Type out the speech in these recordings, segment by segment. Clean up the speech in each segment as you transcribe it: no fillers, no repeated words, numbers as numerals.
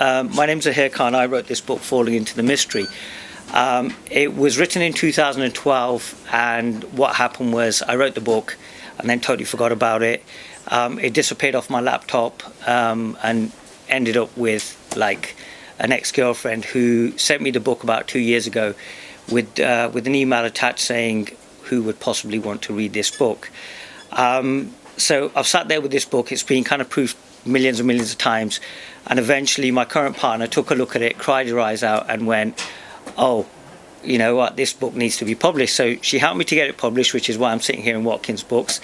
My name's Zahir Khan. I wrote this book, Falling into the Mystery. It was written in 2012, and what happened was I wrote the book and then totally forgot about it. It disappeared off my laptop and ended up with like an ex-girlfriend who sent me the book about 2 years ago with an email attached saying who would possibly want to read this book. So I've sat there with this book. It's been kind of proofed millions and millions of times, and eventually my current partner took a look at it, cried her eyes out and went, oh, you know what, this book needs to be published. So she helped me to get it published, which is why I'm sitting here in Watkins Books,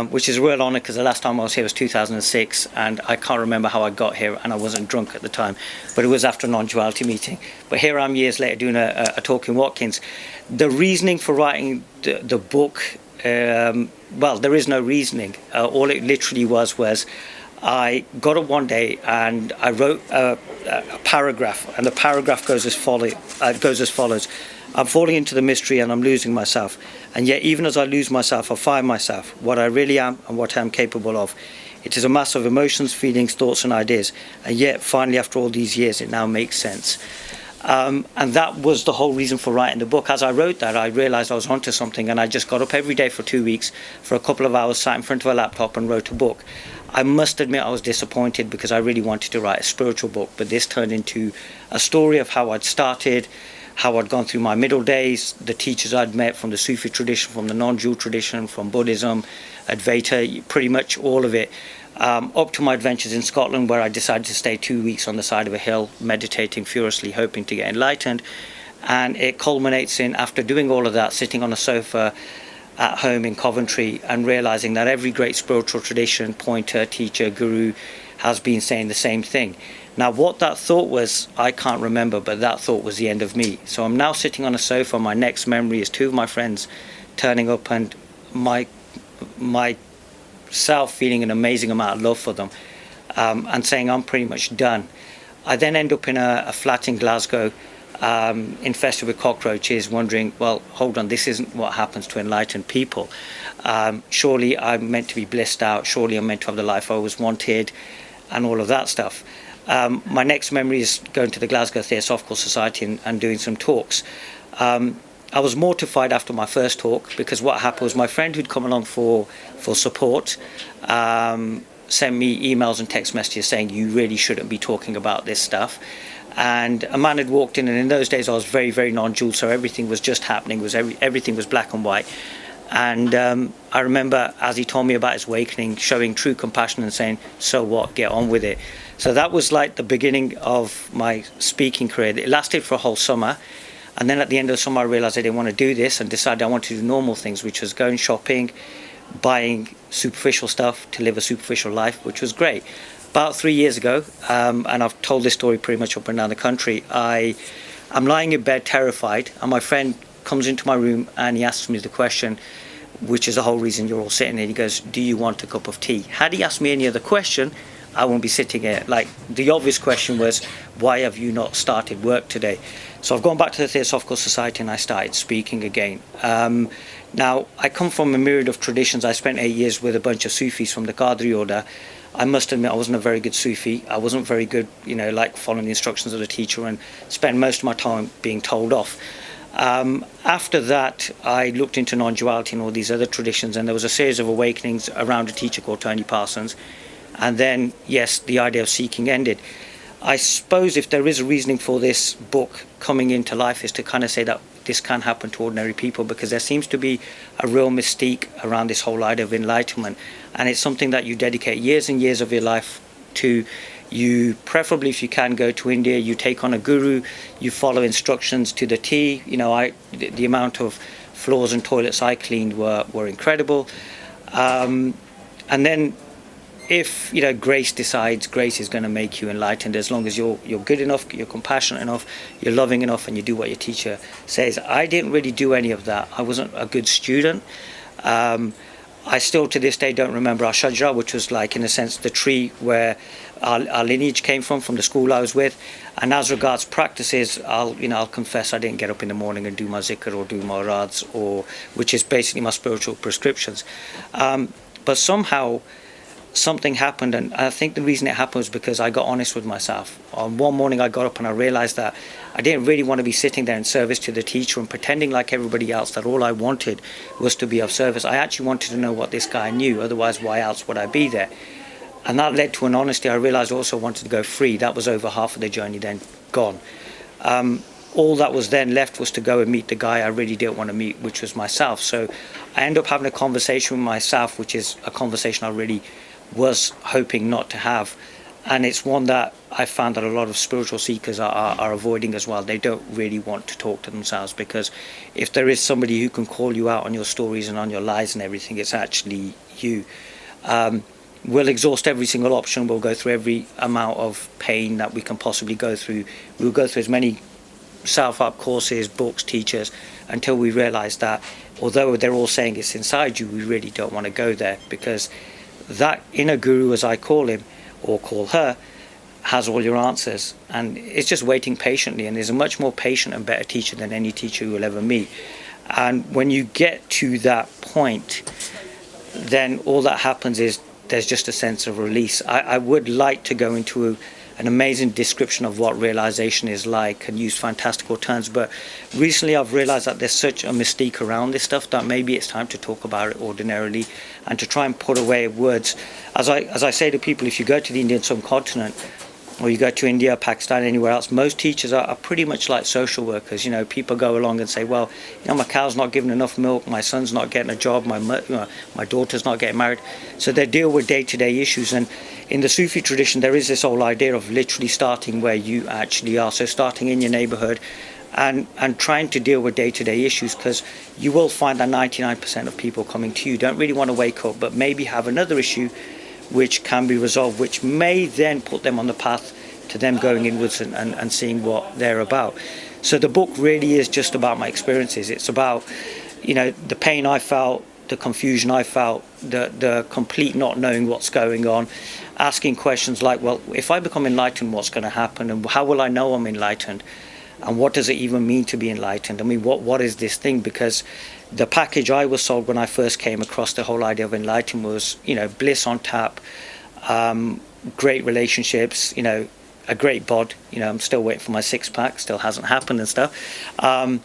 which is a real honour because the last time I was here was 2006, and I can't remember how I got here, and I wasn't drunk at the time, but it was after a non-duality meeting. But here I am years later doing a talk in Watkins. The reasoning for writing the book, well, there is no reasoning. All it literally was I got up one day and I wrote a paragraph, and the paragraph goes as follows. I'm falling into the mystery and I'm losing myself. And yet even as I lose myself, I find myself, what I really am and what I am capable of. It is a mass of emotions, feelings, thoughts and ideas. And yet finally, after all these years, it now makes sense. And that was the whole reason for writing the book. As I wrote that, I realized I was onto something, and I just got up every day for 2 weeks for a couple of hours, sat in front of a laptop and wrote a book. I must admit I was disappointed because I really wanted to write a spiritual book, but this turned into a story of how I'd started, how I'd gone through my middle days, the teachers I'd met from the Sufi tradition, from the non-Jew tradition, from Buddhism, Advaita, pretty much all of it, up to my adventures in Scotland, where I decided to stay 2 weeks on the side of a hill, meditating furiously, hoping to get enlightened. And it culminates in, after doing all of that, sitting on a sofa at home in Coventry and realizing that every great spiritual tradition, pointer, teacher, guru, has been saying the same thing. Now, what that thought was, I can't remember, but that thought was the end of me. So I'm now sitting on a sofa. My next memory is two of my friends turning up and myself feeling an amazing amount of love for them, and saying I'm pretty much done. I then end up in a flat in Glasgow, infested with cockroaches, wondering, well, hold on, this isn't what happens to enlightened people. Surely I'm meant to be blissed out. Surely I'm meant to have the life I always wanted, and all of that stuff. My next memory is going to the Glasgow Theosophical Society and doing some talks. I was mortified after my first talk because what happened was my friend who'd come along for support sent me emails and text messages saying you really shouldn't be talking about this stuff. And a man had walked in, and in those days I was very, very non-dual, so everything was just happening, everything was black and white. And I remember, as he told me about his awakening, showing true compassion and saying, so what, get on with it. So that was like the beginning of my speaking career. It lasted for a whole summer. And then at the end of the summer, I realized I didn't want to do this and decided I wanted to do normal things, which was going shopping, buying superficial stuff to live a superficial life, which was great. About 3 years ago, and I've told this story pretty much up and down the country, I'm lying in bed terrified, and my friend comes into my room and he asks me the question, which is the whole reason you're all sitting there. He goes, do you want a cup of tea? Had he asked me any other question, I won't be sitting here. Like, the obvious question was, why have you not started work today? So I've gone back to the Theosophical Society and I started speaking again. Now, I come from a myriad of traditions. I spent 8 years with a bunch of Sufis from the Qadri order. I must admit I wasn't a very good Sufi. I wasn't very good, like following the instructions of the teacher, and spent most of my time being told off. After that, I looked into non-duality and all these other traditions, and there was a series of awakenings around a teacher called Tony Parsons. And then, yes, the idea of seeking ended. I suppose if there is a reasoning for this book coming into life is to kind of say that this can happen to ordinary people, because there seems to be a real mystique around this whole idea of enlightenment. And it's something that you dedicate years and years of your life to. You, preferably if you can, go to India, you take on a guru, you follow instructions to the T. The amount of floors and toilets I cleaned were incredible. And then if grace decides, grace is going to make you enlightened as long as you're good enough, you're compassionate enough, you're loving enough, and you do what your teacher says. I didn't really do any of that. I wasn't a good student. I still to this day don't remember our shajra, which was like, in a sense, the tree where our lineage came from the school I was with. And as regards practices, I'll confess I didn't get up in the morning and do my zikr or do my rads, which is basically my spiritual prescriptions. But somehow something happened, and I think the reason it happened was because I got honest with myself. On one morning I got up and I realized that I didn't really want to be sitting there in service to the teacher and pretending like everybody else that all I wanted was to be of service. I actually wanted to know what this guy knew, otherwise why else would I be there? And that led to an honesty. I realized I also wanted to go free. That was over half of the journey then gone. All that was then left was to go and meet the guy I really didn't want to meet, which was myself. So I ended up having a conversation with myself, which is a conversation I really was hoping not to have. And it's one that I found that a lot of spiritual seekers are avoiding as well. They don't really want to talk to themselves, because if there is somebody who can call you out on your stories and on your lies and everything, it's actually you. We'll exhaust every single option. We'll go through every amount of pain that we can possibly go through. We'll go through as many self-help courses, books, teachers, until we realize that although they're all saying it's inside you, we really don't want to go there, because that inner guru, as I call him or call her, has all your answers, and it's just waiting patiently, and is a much more patient and better teacher than any teacher you will ever meet. And when you get to that point, then all that happens is there's just a sense of release. I would like to go into an amazing description of what realization is like and use fantastical terms, but recently I've realized that there's such a mystique around this stuff that maybe it's time to talk about it ordinarily and to try and put away words. As I say to people, if you go to the Indian subcontinent, or you go to India, Pakistan, anywhere else, most teachers are pretty much like social workers. You know, people go along and say, well, you know, my cow's not giving enough milk, my son's not getting a job, my daughter's not getting married. So they deal with day-to-day issues. And in the Sufi tradition, there is this whole idea of literally starting where you actually are. So starting in your neighborhood and trying to deal with day-to-day issues, because you will find that 99% of people coming to you don't really want to wake up, but maybe have another issue which can be resolved, which may then put them on the path to them going inwards and seeing what they're about. So the book really is just about my experiences. It's about, you know, the pain I felt, the confusion I felt, the complete not knowing what's going on, asking questions like, well, if I become enlightened, what's going to happen, and how will I know I'm enlightened, and what does it even mean to be enlightened? I mean, what is this thing? Because the package I was sold when I first came across the whole idea of enlightenment was, you know, bliss on tap, great relationships, you know, a great bod. You know, I'm still waiting for my six-pack, still hasn't happened and stuff, and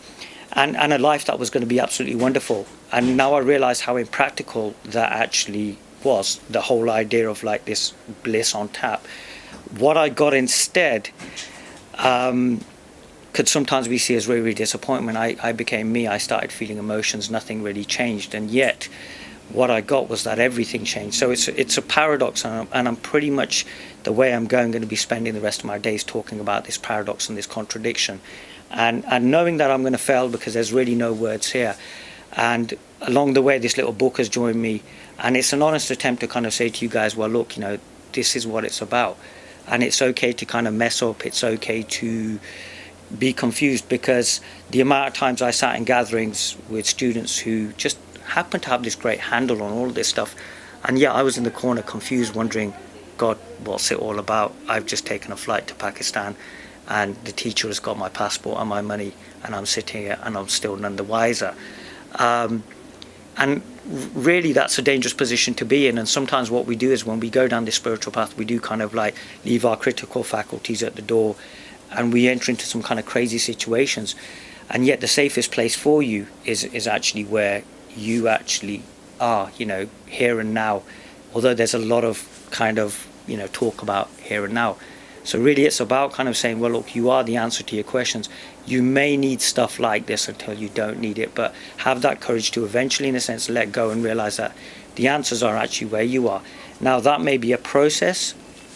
a life that was going to be absolutely wonderful. And now I realize how impractical that actually was, the whole idea of like this bliss on tap. What I got instead could sometimes be seen as really, really disappointment. I became me. I started feeling emotions. Nothing really changed, and yet what I got was that everything changed. So it's a paradox, and I'm pretty much, the way I'm going to be spending the rest of my days talking about this paradox and this contradiction, and knowing that I'm going to fail because there's really no words here. And along the way, this little book has joined me, and it's an honest attempt to kind of say to you guys, well, look, you know, this is what it's about, and it's okay to kind of mess up. It's okay to be confused, because the amount of times I sat in gatherings with students who just happened to have this great handle on all of this stuff, and yet I was in the corner confused, wondering, God, what's it all about? I've just taken a flight to Pakistan, and the teacher has got my passport and my money, and I'm sitting here and I'm still none the wiser. And really that's a dangerous position to be in. And sometimes what we do is, when we go down this spiritual path, we do kind of like leave our critical faculties at the door, and we enter into some kind of crazy situations. And yet the safest place for you is actually where you actually are, you know, here and now, although there's a lot of kind of, you know, talk about here and now. So really it's about kind of saying, well, look, you are the answer to your questions. You may need stuff like this until you don't need it, but have that courage to eventually, in a sense, let go and realize that the answers are actually where you are. Now that may be a process,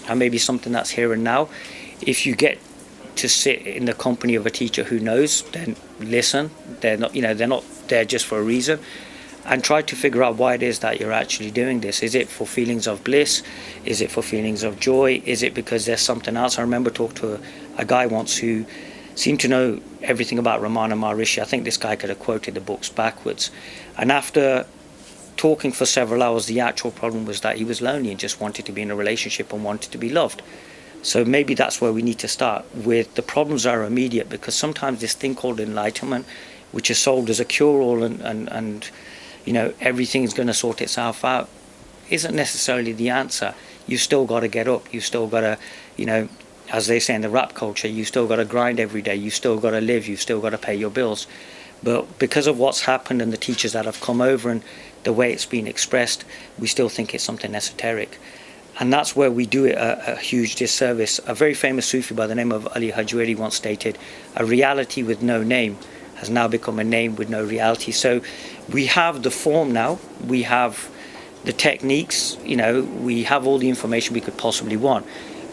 and maybe something that's here and now. If you get to sit in the company of a teacher who knows, then listen. They're not, you know, they're not there just for a reason, and try to figure out why it is that you're actually doing this. Is it for feelings of bliss? Is it for feelings of joy? Is it because there's something else? I remember talking to a guy once who seemed to know everything about Ramana Maharishi. I think this guy could have quoted the books backwards, and after talking for several hours, the actual problem was that he was lonely and just wanted to be in a relationship and wanted to be loved. So maybe that's where we need to start with. The problems are immediate, because sometimes this thing called enlightenment, which is sold as a cure-all and you know, everything is going to sort itself out, isn't necessarily the answer. You still got to get up. You still got to, you know, as they say in the rap culture, you still got to grind every day. You still got to live. You still got to pay your bills. But because of what's happened and the teachers that have come over and the way it's been expressed, we still think it's something esoteric. And that's where we do it a huge disservice. A very famous Sufi by the name of Ali Hujweri once stated, a reality with no name has now become a name with no reality. So we have the form now, we have the techniques, you know, we have all the information we could possibly want,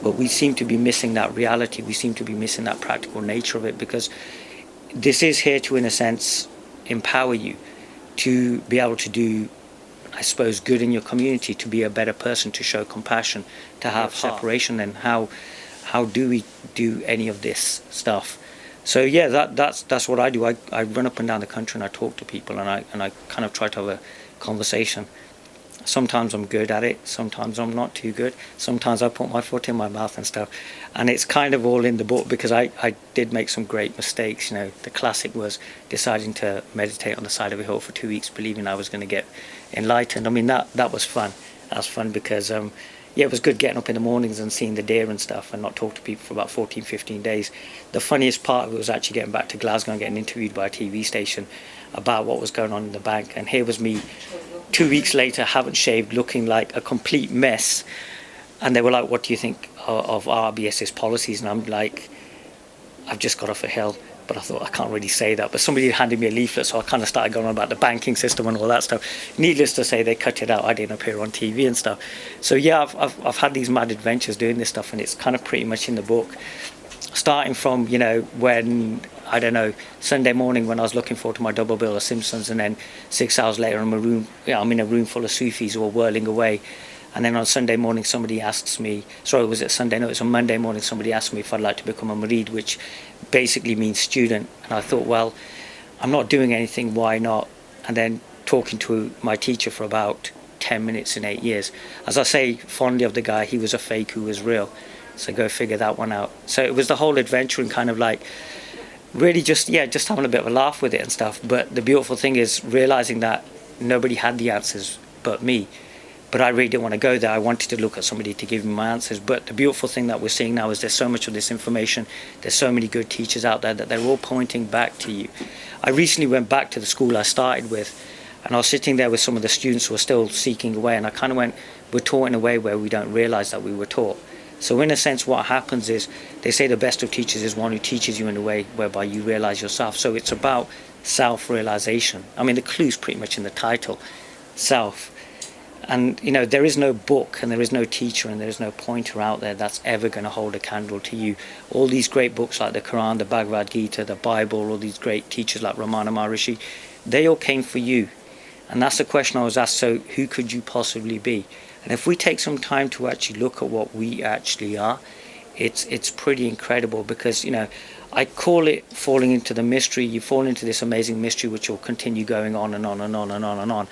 but we seem to be missing that reality. We seem to be missing that practical nature of it, because this is here to, in a sense, empower you to be able to do, I suppose, good in your community, to be a better person, to show compassion, to have separation. And how do we do any of this stuff? So yeah, that's what I do. I run up and down the country and I talk to people, and I kind of try to have a conversation. Sometimes I'm good at it, sometimes I'm not too good. Sometimes I put my foot in my mouth and stuff. And it's kind of all in the book, because I did make some great mistakes. You know, the classic was deciding to meditate on the side of a hill for 2 weeks, believing I was going to get enlightened. I mean, that was fun. That was fun because, yeah, it was good getting up in the mornings and seeing the deer and stuff and not talk to people for about 14, 15 days. The funniest part of it was actually getting back to Glasgow and getting interviewed by a TV station about what was going on in the bank. And here was me 2 weeks later, haven't shaved, looking like a complete mess. And they were like, what do you think of RBS's policies? And I'm like, I've just got off a hill. But I thought, I can't really say that. But somebody handed me a leaflet, so I kind of started going on about the banking system and all that stuff. Needless to say, they cut it out. I didn't appear on TV and stuff. So yeah, I've had these mad adventures doing this stuff, and it's kind of pretty much in the book. Starting from, you know, when, I don't know, Sunday morning when I was looking forward to my double bill of Simpsons, and then 6 hours later I'm in a room full of Sufis who are whirling away. And then on Sunday morning somebody asks me, sorry, was it Sunday? No, it was on Monday morning, somebody asked me if I'd like to become a murid, which basically means student. And I thought, well, I'm not doing anything, why not? And then talking to my teacher for about 10 minutes in 8 years. As I say fondly of the guy, he was a fake who was real. So go figure that one out. So it was the whole adventure and kind of like really just having a bit of a laugh with it and stuff. But the beautiful thing is realizing that nobody had the answers but me. But I really didn't want to go there. I wanted to look at somebody to give me my answers. But the beautiful thing that we're seeing now is there's so much of this information. There's so many good teachers out there that they're all pointing back to you. I recently went back to the school I started with, and I was sitting there with some of the students who are still seeking away, and I kind of went, we're taught in a way where we don't realize that we were taught. So in a sense, what happens is, they say the best of teachers is one who teaches you in a way whereby you realize yourself. So it's about self-realization. I mean, the clue's pretty much in the title, self. And, you know, there is no book and there is no teacher and there is no pointer out there that's ever going to hold a candle to you. All these great books like the Quran, the Bhagavad Gita, the Bible, all these great teachers like Ramana Maharishi, they all came for you. And that's the question I was asked, so who could you possibly be? And if we take some time to actually look at what we actually are, it's pretty incredible, because, you know, I call it falling into the mystery. You fall into this amazing mystery which will continue going on and on and on and on and on.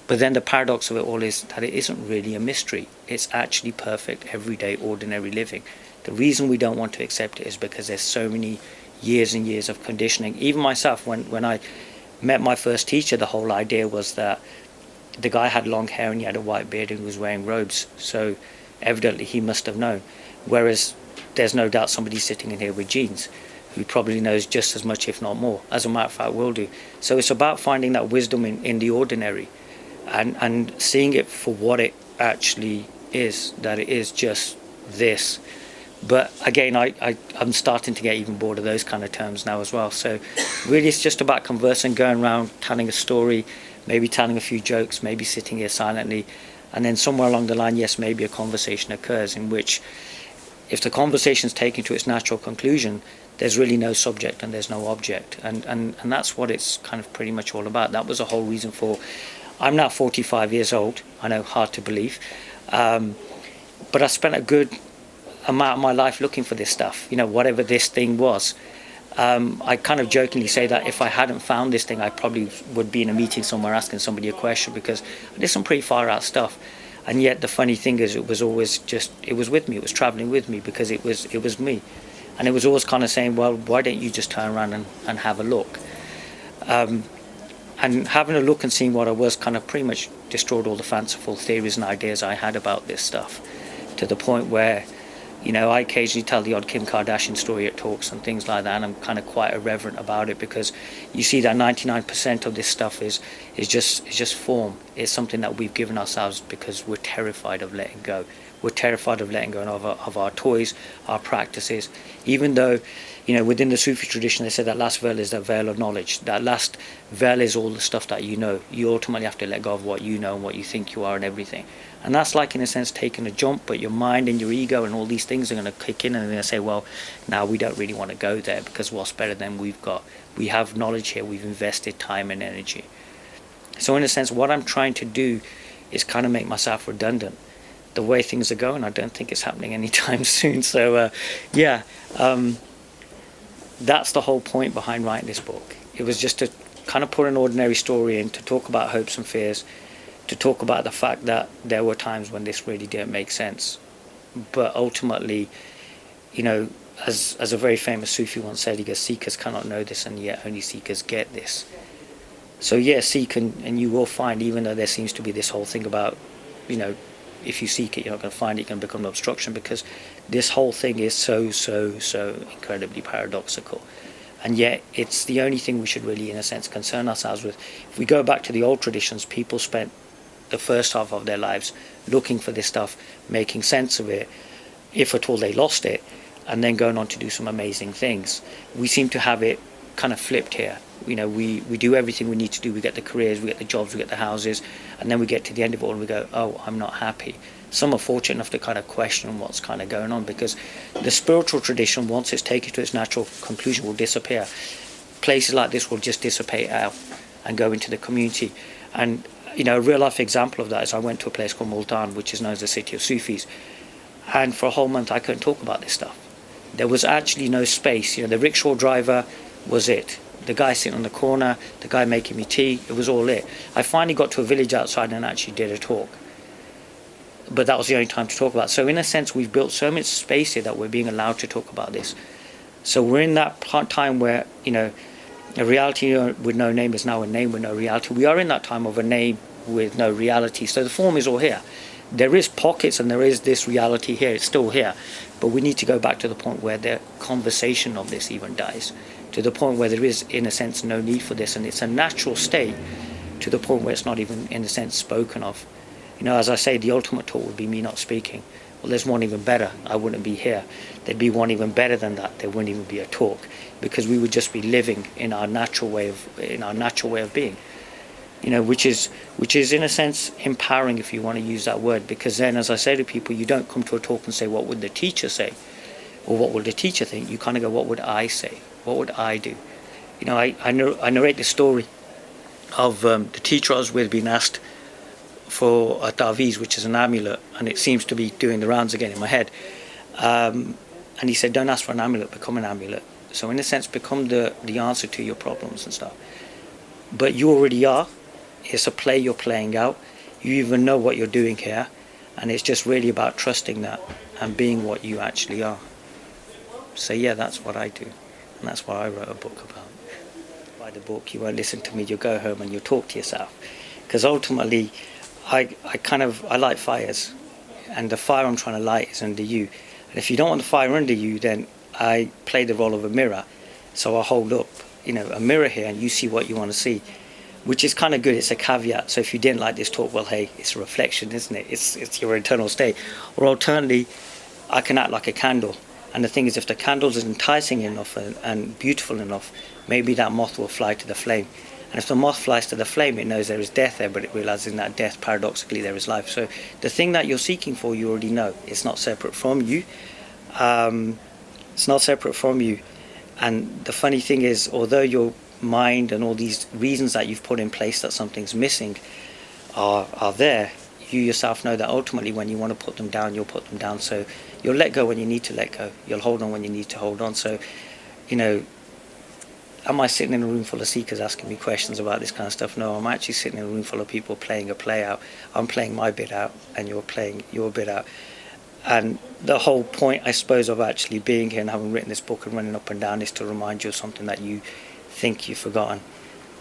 But then the paradox of it all is that it isn't really a mystery. It's actually perfect, everyday, ordinary living. The reason we don't want to accept it is because there's so many years and years of conditioning. Even myself, when I met my first teacher, the whole idea was that the guy had long hair and he had a white beard and he was wearing robes. So evidently he must have known. Whereas there's no doubt somebody sitting in here with jeans who probably knows just as much, if not more. As a matter of fact, will do. So it's about finding that wisdom in the ordinary. And seeing it for what it actually is, that it is just this. But again, I'm starting to get even bored of those kind of terms now as well. So really it's just about conversing, going around, telling a story, maybe telling a few jokes, maybe sitting here silently. And then somewhere along the line, yes, maybe a conversation occurs in which, if the conversation's taken to its natural conclusion, there's really no subject and there's no object. And that's what it's kind of pretty much all about. That was the whole reason for... I'm now 45 years old. I know, hard to believe. But I spent a good amount of my life looking for this stuff, you know, whatever this thing was. I kind of jokingly say that if I hadn't found this thing, I probably would be in a meeting somewhere asking somebody a question, because I did some pretty far out stuff. And yet the funny thing is, it was always just, it was with me, it was traveling with me, because it was me. And it was always kind of saying, well, why don't you just turn around and have a look? And having a look and seeing what I was kind of pretty much destroyed all the fanciful theories and ideas I had about this stuff, to the point where, I occasionally tell the odd Kim Kardashian story at talks and things like that, and I'm kind of quite irreverent about it, because you see that 99% of this stuff is just form. It's something that we've given ourselves because we're terrified of letting go. We're terrified of letting go of our toys, our practices. Even though, within the Sufi tradition, they say that last veil is the veil of knowledge. That last veil is all the stuff that you know. You ultimately have to let go of what you know and what you think you are and everything. And that's like, in a sense, taking a jump, but your mind and your ego and all these things are going to kick in, and they're going to say, well, now we don't really want to go there, because what's better than we've got? We have knowledge here, we've invested time and energy. So in a sense, what I'm trying to do is kind of make myself redundant. The way things are going, I don't think it's happening anytime soon. So that's the whole point behind writing this book. It was just to kind of put an ordinary story in, to talk about hopes and fears, to talk about the fact that there were times when this really didn't make sense. But ultimately, as a very famous Sufi once said, he goes, seekers cannot know this, and yet only seekers get this. So seek, and you will find, even though there seems to be this whole thing about, if you seek it, you're not going to find it, it can become an obstruction, because this whole thing is so incredibly paradoxical. And yet it's the only thing we should really, in a sense, concern ourselves with. If we go back to the old traditions, people spent the first half of their lives looking for this stuff, making sense of it, if at all they lost it, and then going on to do some amazing things. We seem to have it kind of flipped here. We do everything we need to do. We get the careers, we get the jobs, we get the houses, and then we get to the end of it all and we go, oh, I'm not happy. Some are fortunate enough to kind of question what's kind of going on, because the spiritual tradition, once it's taken to its natural conclusion, will disappear. Places like this will just dissipate out and go into the community. And a real life example of that is I went to a place called Multan, which is known as the city of Sufis, and for a whole month I couldn't talk about this stuff. There was actually no space. The rickshaw driver was it. The guy sitting on the corner, the guy making me tea, it was all it. I finally got to a village outside and actually did a talk. But that was the only time to talk about it. So in a sense, we've built so much space here that we're being allowed to talk about this. So we're in that time where, a reality with no name is now a name with no reality. We are in that time of a name with no reality. So the form is all here. There is pockets and there is this reality here. It's still here. But we need to go back to the point where the conversation of this even dies, to the point where there is, in a sense, no need for this. And it's a natural state, to the point where it's not even, in a sense, spoken of. As I say, the ultimate talk would be me not speaking. Well, there's one even better. I wouldn't be here. There'd be one even better than that. There wouldn't even be a talk, because we would just be living in our natural way of being. Which is in a sense empowering, if you want to use that word, because then, as I say to people, you don't come to a talk and say, what would the teacher say, or what would the teacher think? You kind of go, what would I say? What would I do? I narrate the story of the teacher I was with being asked for a taviz, which is an amulet, and it seems to be doing the rounds again in my head. And he said, don't ask for an amulet, become an amulet. So in a sense, become the answer to your problems and stuff. But you already are. It's a play you're playing out. You even know what you're doing here, and it's just really about trusting that and being what you actually are. So that's what I do, and that's what I wrote a book about. By the book, you won't listen to me, you'll go home and you'll talk to yourself. Because ultimately, I light fires, and the fire I'm trying to light is under you. And if you don't want the fire under you, then I play the role of a mirror. So I hold up, a mirror here, and you see what you want to see, which is kind of good. It's a caveat. So if you didn't like this talk, well, hey, it's a reflection, isn't it? It's your internal state. Or alternately, I can act like a candle. And the thing is, if the candle is enticing enough and beautiful enough, maybe that moth will fly to the flame. And if the moth flies to the flame, it knows there is death there, but it realizes in that death, paradoxically, there is life. So the thing that you're seeking for, you already know. It's not separate from you. It's not separate from you. And the funny thing is, although your mind and all these reasons that you've put in place that something's missing are there, you yourself know that ultimately when you want to put them down, you'll put them down. So you'll let go when you need to let go. You'll hold on when you need to hold on. So, am I sitting in a room full of seekers asking me questions about this kind of stuff? No, I'm actually sitting in a room full of people playing a play out. I'm playing my bit out and you're playing your bit out. And the whole point, I suppose, of actually being here and having written this book and running up and down is to remind you of something that you think you've forgotten.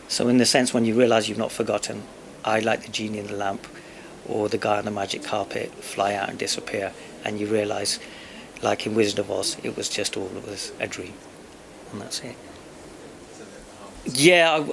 So in the sense, when you realise you've not forgotten, I like the genie in the lamp or the guy on the magic carpet fly out and disappear, and you realise, like in Wizard of Oz, it was just all of us a dream, and that's it. Yeah,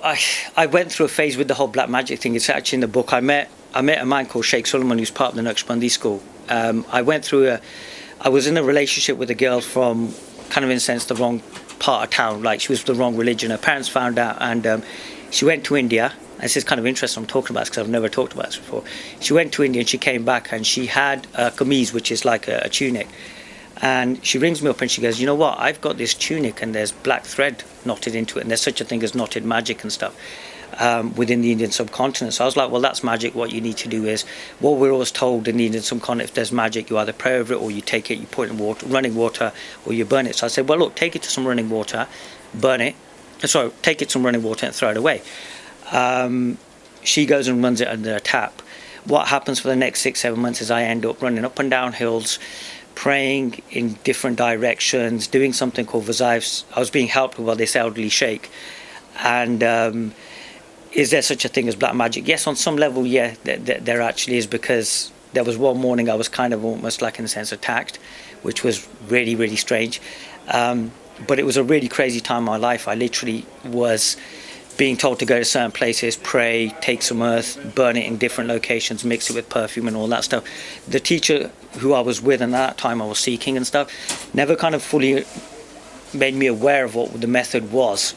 I went through a phase with the whole black magic thing. It's actually in the book. I met a man called Sheikh Solomon, who's part of the Naqshbandi school. I was in a relationship with a girl from, kind of in a sense, the wrong part of town. Like, she was the wrong religion. Her parents found out, and she went to India. This is kind of interesting I'm talking about this because I've never talked about this before. She went to India and she came back and she had a kameez, which is like a tunic. And she rings me up and she goes, you know what, I've got this tunic and there's black thread knotted into it, and there's such a thing as knotted magic and stuff within the Indian subcontinent. So I was like, well, that's magic. What you need to do is, what we're always told in the Indian subcontinent, if there's magic, you either pray over it or you take it, you put it in water, running water, or you burn it. So I said, well, look, take it to some running water, burn it. Sorry, take it to some running water and throw it away. She goes and runs it under a tap. What happens for the next 6-7 months is I end up running up and down hills, praying in different directions, doing something called vazaives. I was being helped by this elderly sheikh. And is there such a thing as black magic? Yes, on some level, yeah, there actually is, because there was one morning I was kind of almost like, in a sense, attacked, which was really, really strange. But it was a really crazy time in my life. I literally was being told to go to certain places, pray, take some earth, burn it in different locations, mix it with perfume and all that stuff. The teacher who I was with, and at that time I was seeking and stuff, never kind of fully made me aware of what the method was,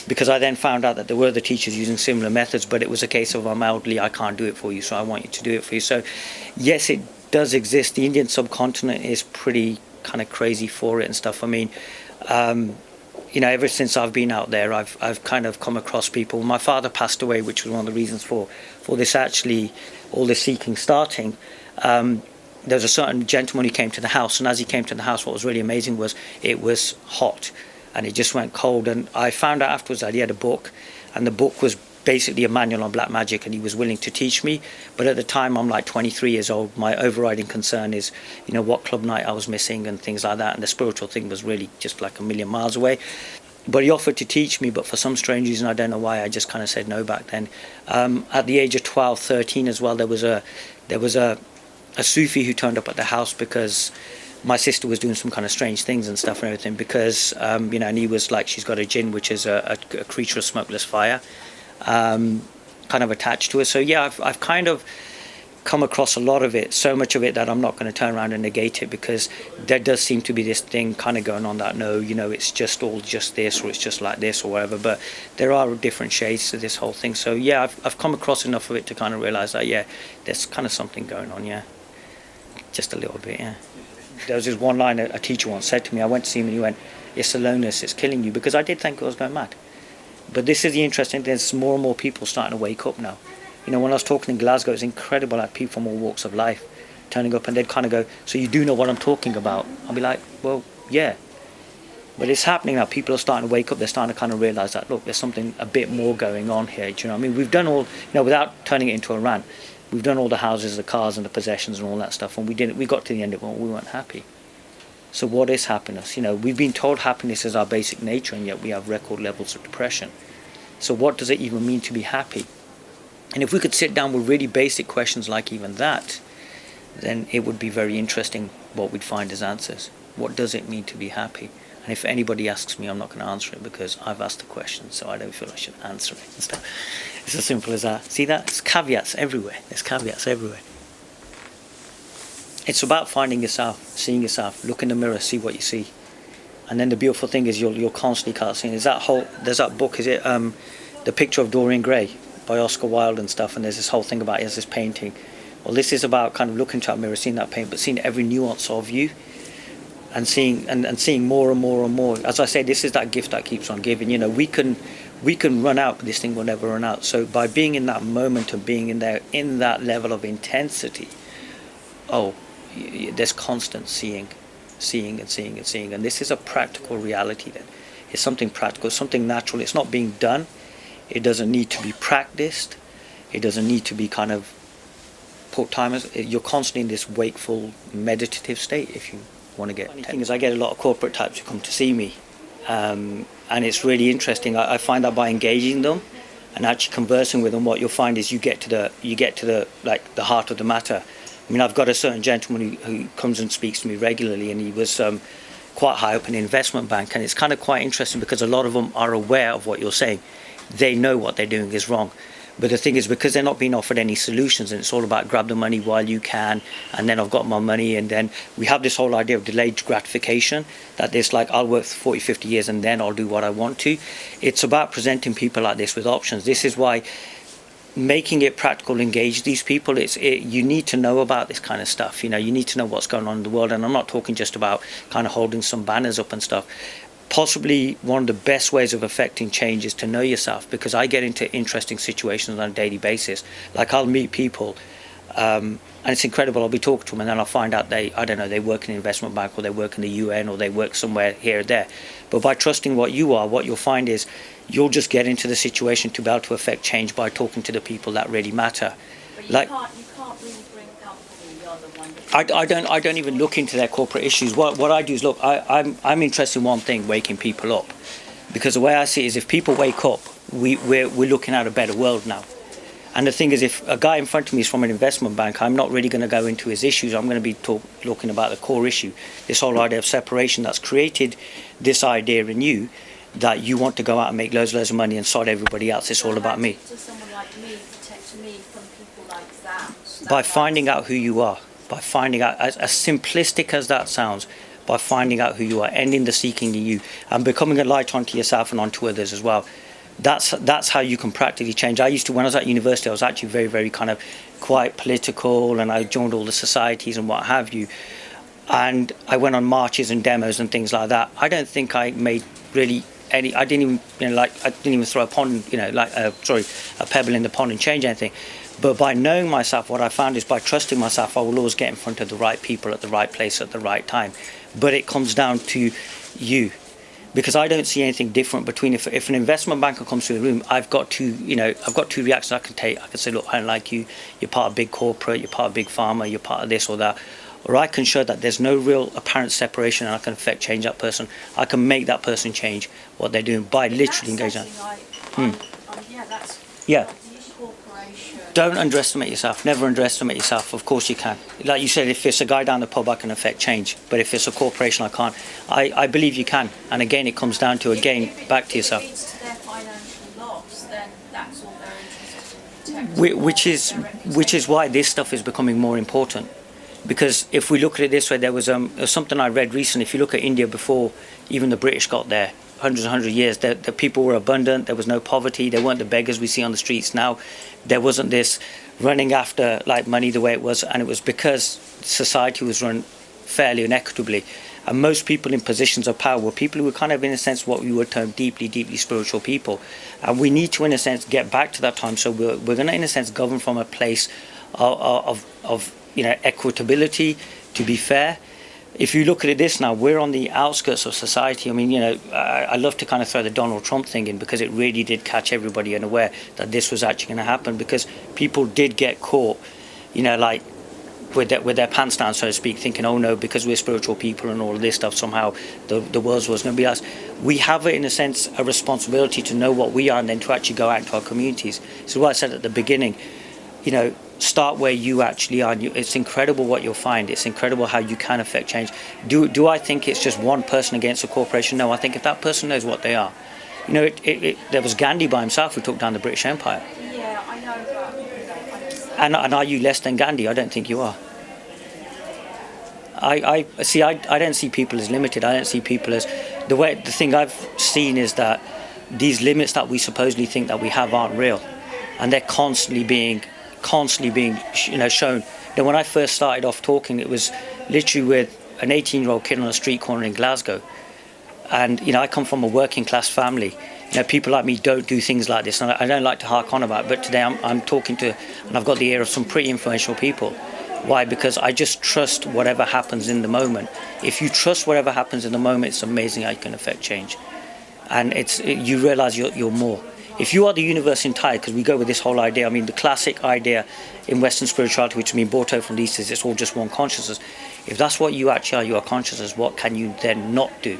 because I then found out that there were other teachers using similar methods, but it was a case of, I'm elderly, I can't do it for you, so I want you to do it for you. So yes, it does exist. The Indian subcontinent is pretty kind of crazy for it and stuff. I mean, you know, ever since I've been out there, I've kind of come across people. My father passed away, which was one of the reasons for this, actually, all this seeking starting. There was a certain gentleman who came to the house, and as he came to the house, what was really amazing was it was hot, and it just went cold. And I found out afterwards that he had a book, and the book was basically a manual on black magic, and he was willing to teach me. But at the time, I'm like 23 years old. My overriding concern is, you know, what club night I was missing and things like that, and the spiritual thing was really just like a million miles away. But he offered to teach me, but for some strange reason, I don't know why, I just kind of said no back then. At the age of 12, 13 as well, there was a Sufi who turned up at the house because my sister was doing some kind of strange things and stuff and everything, because you know, and he was like, she's got a jinn, which is a creature of smokeless fire, kind of attached to her. So yeah, I've kind of come across a lot of it, so much of it that I'm not going to turn around and negate it, because there does seem to be this thing kind of going on that, no, you know, it's just all just this, or it's just like this or whatever, but there are different shades to this whole thing. So yeah, I've come across enough of it to kind of realize that, yeah, there's kind of something going on, yeah, just a little bit, yeah. There was this one line a teacher once said to me. I went to see him and he went, it's the loneliness, it's killing you, because I did think I was going mad. But this is the interesting thing, there's more and more people starting to wake up now. You know, when I was talking in Glasgow, it's incredible, like people from all walks of life turning up, and they'd kind of go, so you do know what I'm talking about? I'll be like, well, yeah. But it's happening now. People are starting to wake up. They're starting to kind of realise that, look, there's something a bit more going on here. Do you know what I mean? We've done all, you know, without turning it into a rant, we've done all the houses, the cars and the possessions and all that stuff, and we got to the end of it and we weren't happy. So what is happiness? You know, we've been told happiness is our basic nature, and yet we have record levels of depression. So what does it even mean to be happy? And if we could sit down with really basic questions like even that, then it would be very interesting what we'd find as answers. What does it mean to be happy? And if anybody asks me, I'm not going to answer it, because I've asked the question, so I don't feel I should answer it and stuff. It's as simple as that. See that? It's caveats everywhere. There's caveats everywhere. It's about finding yourself, seeing yourself, look in the mirror, see what you see. And then the beautiful thing is you'll constantly start seeing. There's that book, is it The Picture of Dorian Gray by Oscar Wilde and stuff, and there's this whole thing about, there's this painting. Well, this is about kind of looking to that mirror, seeing that paint, but seeing every nuance of you, and seeing seeing more and more and more. As I say, this is that gift that keeps on giving. You know, we can run out, but this thing will never run out. So by being in that moment and being in there in that level of intensity, there's constant seeing, and this is a practical reality. Then it's something practical, something natural. It's not being done. It doesn't need to be practiced. It doesn't need to be kind of put time. You're constantly in this wakeful, meditative state, if you want to get. Funny thing is, I get a lot of corporate types who come to see me, and it's really interesting. I find that by engaging them and actually conversing with them, what you'll find is you get to the heart of the matter. I mean, I've got a certain gentleman who comes and speaks to me regularly, and he was quite high up in the investment bank, and it's kind of quite interesting because a lot of them are aware of what you're saying. They know what they're doing is wrong. But the thing is, because they're not being offered any solutions, and it's all about grab the money while you can, and then I've got my money, and then we have this whole idea of delayed gratification, that there's like, I'll work for 40, 50 years and then I'll do what I want to. It's about presenting people like this with options. This is why making it practical, engage these people. You need to know about this kind of stuff. You know, you need to know what's going on in the world, and I'm not talking just about kind of holding some banners up and stuff. Possibly one of the best ways of affecting change is to know yourself, because I get into interesting situations on a daily basis. Like, I'll meet people and it's incredible. I'll be talking to them and then I'll find out they work in an investment bank, or they work in the UN, or they work somewhere here or there. But by trusting what you are, what you'll find is you'll just get into the situation to be able to affect change by talking to the people that really matter. But you can't really bring company. You're the one that I don't even look into their corporate issues. What I do is look. I'm interested in one thing: waking people up. Because the way I see it is, if people wake up, we're looking at a better world now. And the thing is, if a guy in front of me is from an investment bank, I'm not really going to go into his issues. I'm going to be looking about the core issue. This whole idea of separation that's created this idea in you, that you want to go out and make loads of money and sod everybody else. It's all about me. Does someone like me protect me from people like that? By finding out who you are. By finding out, as simplistic as that sounds, by finding out who you are, ending the seeking in you, and becoming a light onto yourself and onto others as well. That's how you can practically change. I used to, when I was at university, I was actually very, very kind of quite political, and I joined all the societies and what have you. And I went on marches and demos and things like that. I don't think I made really any. I didn't even throw a pebble in the pond and change anything. But by knowing myself, what I found is by trusting myself, I will always get in front of the right people at the right place at the right time. But it comes down to you. Because I don't see anything different between, if an investment banker comes to the room, I've got two reactions I can take. I can say, look, I don't like you, you're part of big corporate, you're part of big pharma, you're part of this or that. Or I can show that there's no real apparent separation, and I can affect change that person. I can make that person change what they're doing by literally engaging. Yeah. Don't underestimate yourself. Never underestimate yourself. Of course you can. Like you said, if it's a guy down the pub, I can affect change. But if it's a corporation, I can't. I believe you can. And again, it comes down to, back to yourself. If it leads to their financial loss, then that's all they're interested in protecting. Which is why this stuff is becoming more important. Because if we look at it this way, there was something I read recently. If you look at India before even the British got there, hundreds of years, the people were abundant, there was no poverty, they weren't the beggars we see on the streets now. There wasn't this running after like money the way it was, and it was because society was run fairly and equitably. And most people in positions of power were people who were kind of, in a sense, what we would term deeply spiritual people. And we need to, in a sense, get back to that time. So we're going to, in a sense, govern from a place of equitability, to be fair. If you look at it this now, we're on the outskirts of society. I mean, I love to kind of throw the Donald Trump thing in, because it really did catch everybody unaware that this was actually going to happen, because people did get caught, like with their pants down, so to speak, thinking, oh no, because we're spiritual people and all of this stuff, somehow the world was going to be us. We have, in a sense, a responsibility to know what we are, and then to actually go out into our communities. So what I said at the beginning, start where you actually are. It's incredible what you'll find. It's incredible how you can affect change. Do I think it's just one person against a corporation? No, I think if that person knows what they are. There was Gandhi by himself who took down the British Empire. Yeah, I know that. And are you less than Gandhi? I don't think you are. I don't see people as limited. I don't see people as... The thing I've seen is that these limits that we supposedly think that we have aren't real. And they're constantly being shown. Then when I first started off talking, it was literally with an 18-year-old kid on a street corner in Glasgow. And I come from a working class family. People like me don't do things like this, and I don't like to hark on about it. But today I'm talking to, and I've got the ear of some pretty influential people. Why? Because I just trust whatever happens in the moment. If you trust whatever happens in the moment, it's amazing how you can affect change. And you realise you're more. If you are the universe entire, because we go with this whole idea, I mean, the classic idea in Western spirituality, which has been brought over from the East, is it's all just one consciousness. If that's what you actually are, you are consciousness, what can you then not do?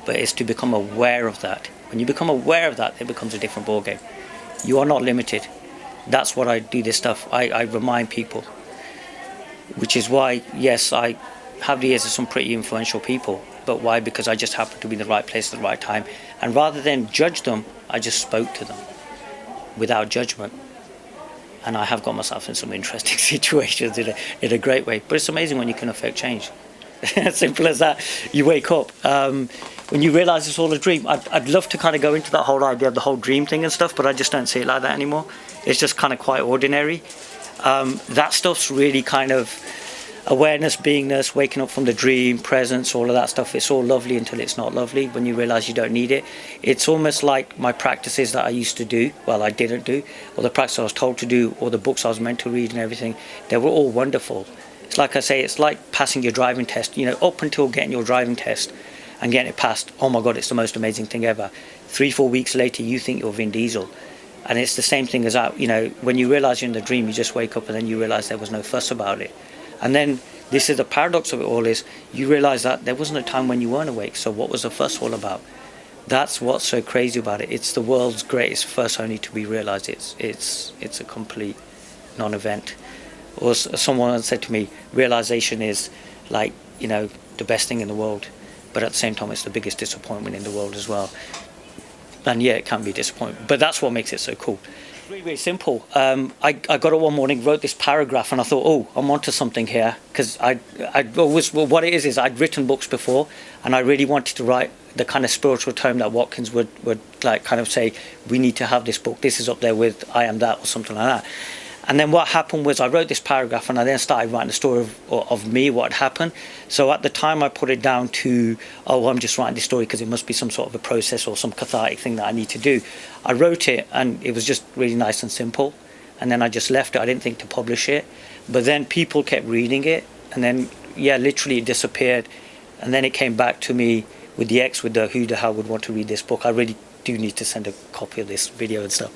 But it's to become aware of that. When you become aware of that, it becomes a different ballgame. You are not limited. That's what I do this stuff. I remind people, which is why, yes, I have the ears of some pretty influential people. But why? Because I just happened to be in the right place at the right time. And rather than judge them, I just spoke to them without judgment. And I have got myself in some interesting situations in a great way. But it's amazing when you can affect change. As simple as that. You wake up. When you realise it's all a dream, I'd love to kind of go into that whole idea of the whole dream thing and stuff, but I just don't see it like that anymore. It's just kind of quite ordinary. That stuff's really kind of awareness, beingness, waking up from the dream, presence, all of that stuff. It's all lovely until it's not lovely when you realise you don't need it. It's almost like my practices that I used to do, well, I didn't do, or the practice I was told to do, or the books I was meant to read and everything, they were all wonderful. It's like I say, it's like passing your driving test. You know, up until getting your driving test and getting it passed, oh my God, it's the most amazing thing ever. 3-4 weeks later, you think you're Vin Diesel. And it's the same thing as that, you know, when you realise you're in the dream, you just wake up and then you realise there was no fuss about it. And then this is the paradox of it all, is you realise that there wasn't a time when you weren't awake, so what was the fuss all about? That's what's so crazy about it. It's the world's greatest fuss only to be realised. It's a complete non-event. Or someone said to me, realisation is like, you know, the best thing in the world, but at the same time it's the biggest disappointment in the world as well. And yeah, it can be disappointing, but that's what makes it so cool. Really, really simple. I got up one morning, wrote this paragraph, and I thought, oh, I'm onto something here, because I always, well, what it is I'd written books before, and I really wanted to write the kind of spiritual tone that Watkins would like kind of say, we need to have this book. This is up there with I Am That or something like that. And then what happened was I wrote this paragraph and I then started writing the story of me, what had happened. So at the time I put it down to, oh, I'm just writing this story because it must be some sort of a process or some cathartic thing that I need to do. I wrote it and it was just really nice and simple. And then I just left it. I didn't think to publish it. But then people kept reading it. And then, yeah, literally it disappeared. And then it came back to me with the with the who the hell would want to read this book. I really do need to send a copy of this video and stuff.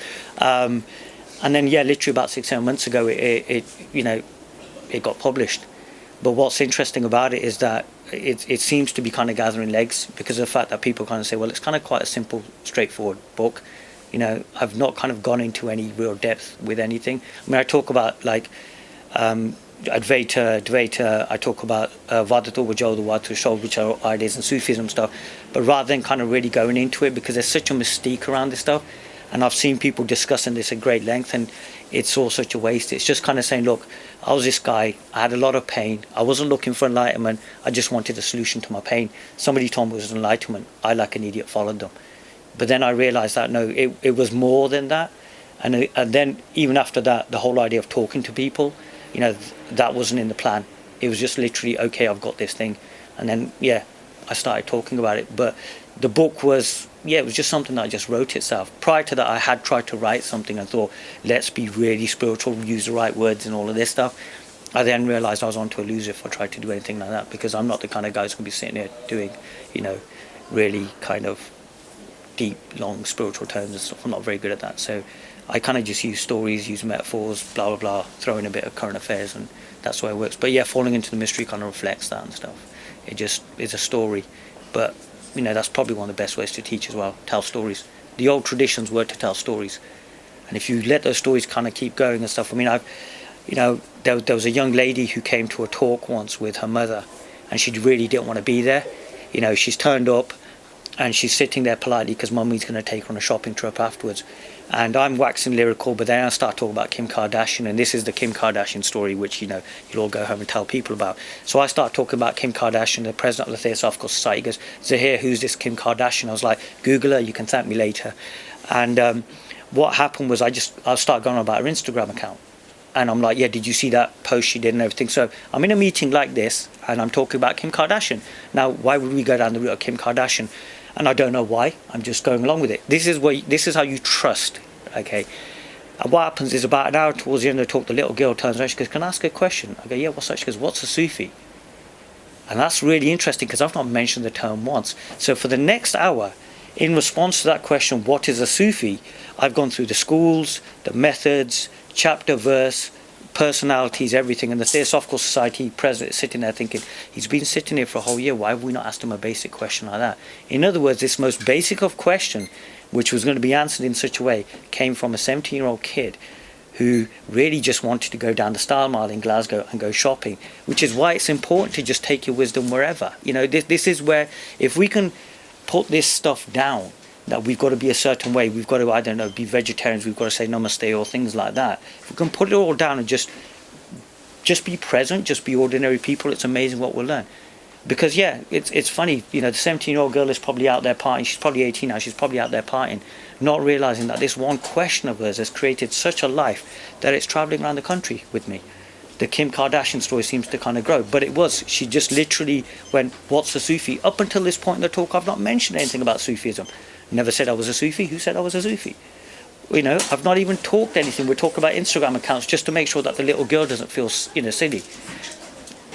And then, yeah, literally about 6-7 months ago, it got published. But what's interesting about it is that it seems to be kind of gathering legs because of the fact that people kind of say, well, it's kind of quite a simple, straightforward book. You know, I've not kind of gone into any real depth with anything. I mean, I talk about like Advaita, I talk about Vadatul Wajal, Vadatul Shol, which are ideas and Sufism stuff. But rather than kind of really going into it, because there's such a mystique around this stuff, and I've seen people discussing this at great length, and it's all such a waste. It's just kind of saying, look, I was this guy, I had a lot of pain, I wasn't looking for enlightenment, I just wanted a solution to my pain. Somebody told me it was enlightenment, I like an idiot followed them. But then I realised that no, it was more than that. And then even after that, the whole idea of talking to people, you know, that wasn't in the plan. It was just literally, okay, I've got this thing. And then, yeah, I started talking about it. But the book was, yeah, it was just something that I just wrote itself. Prior to that, I had tried to write something and thought, let's be really spiritual, use the right words and all of this stuff. I then realised I was onto a loser if I tried to do anything like that, because I'm not the kind of guy who's going to be sitting here doing, you know, really kind of deep, long spiritual terms and stuff. I'm not very good at that. So I kind of just use stories, use metaphors, blah, blah, blah, throw in a bit of current affairs, and that's the way it works. But yeah, falling into the mystery kind of reflects that and stuff. It just is a story. But, you know, that's probably one of the best ways to teach as well, tell stories. The old traditions were to tell stories. And if you let those stories kind of keep going and stuff, I mean, there was a young lady who came to a talk once with her mother, and she really didn't want to be there. You know, she's turned up, and she's sitting there politely because mummy's going to take her on a shopping trip afterwards. And I'm waxing lyrical, but then I start talking about Kim Kardashian, and this is the Kim Kardashian story, which, you know, you'll all go home and tell people about. So I start talking about Kim Kardashian, the president of the Theosophical Society. He goes, Zahir, who's this Kim Kardashian? I was like, Google her, you can thank me later. And what happened was I started going on about her Instagram account. And I'm like, yeah, did you see that post she did and everything? So I'm in a meeting like this, and I'm talking about Kim Kardashian. Now, why would we go down the route of Kim Kardashian? And I don't know why. I'm just going along with it. This is how you trust, okay? And what happens is about an hour towards the end of the talk, the little girl turns around, she goes, can I ask a question? I go, yeah, what's that? She goes, what's a Sufi? And that's really interesting because I've not mentioned the term once. So for the next hour, in response to that question, what is a Sufi? I've gone through the schools, the methods, chapter, verse, personalities, everything. And the Theosophical Society president is sitting there thinking, he's been sitting here for a whole year, why have we not asked him a basic question like that? In other words, this most basic of question which was going to be answered in such a way, came from a 17-year-old kid who really just wanted to go down the Style Mile in Glasgow and go shopping, which is why it's important to just take your wisdom wherever. You know, this is where, if we can put this stuff down, that we've got to be a certain way, we've got to, I don't know, be vegetarians, we've got to say namaste or things like that. If we can put it all down and just be present, just be ordinary people, it's amazing what we'll learn. Because yeah, it's funny, you know, the 17-year-old girl is probably out there partying, she's probably 18 now, she's probably out there partying, not realizing that this one question of hers has created such a life that it's traveling around the country with me. The Kim Kardashian story seems to kind of grow, but she just literally went, what's a Sufi? Up until this point in the talk, I've not mentioned anything about Sufism. Never said I was a Sufi. Who said I was a Sufi? You know, I've not even talked anything. We're talking about Instagram accounts just to make sure that the little girl doesn't feel, you know, silly.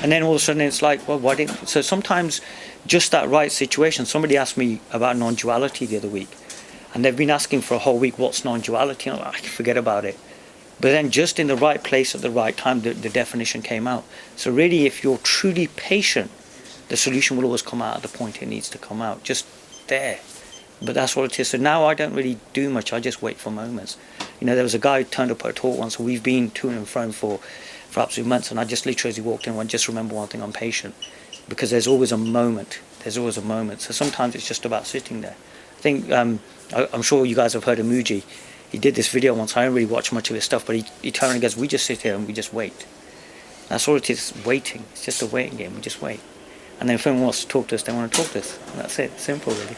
And then all of a sudden it's like, well, why didn't... So sometimes just that right situation. Somebody asked me about non-duality the other week, and they've been asking for a whole week, what's non-duality? And I'm like, forget about it. But then just in the right place at the right time, the definition came out. So really, if you're truly patient, the solution will always come out at the point it needs to come out, just there. But that's what it is. So now I don't really do much. I just wait for moments. You know, there was a guy who turned up at a talk once, and we've been to and fro for absolute months, and I just literally, as he walked in, went, just remember one thing, I'm patient. Because there's always a moment. There's always a moment. So sometimes it's just about sitting there. I think, I'm sure you guys have heard of Muji. He did this video once. I don't really watch much of his stuff, but he turned and goes, we just sit here and we just wait. That's all it is, waiting. It's just a waiting game. We just wait. And then if anyone wants to talk to us, they want to talk to us. And that's it. Simple, really.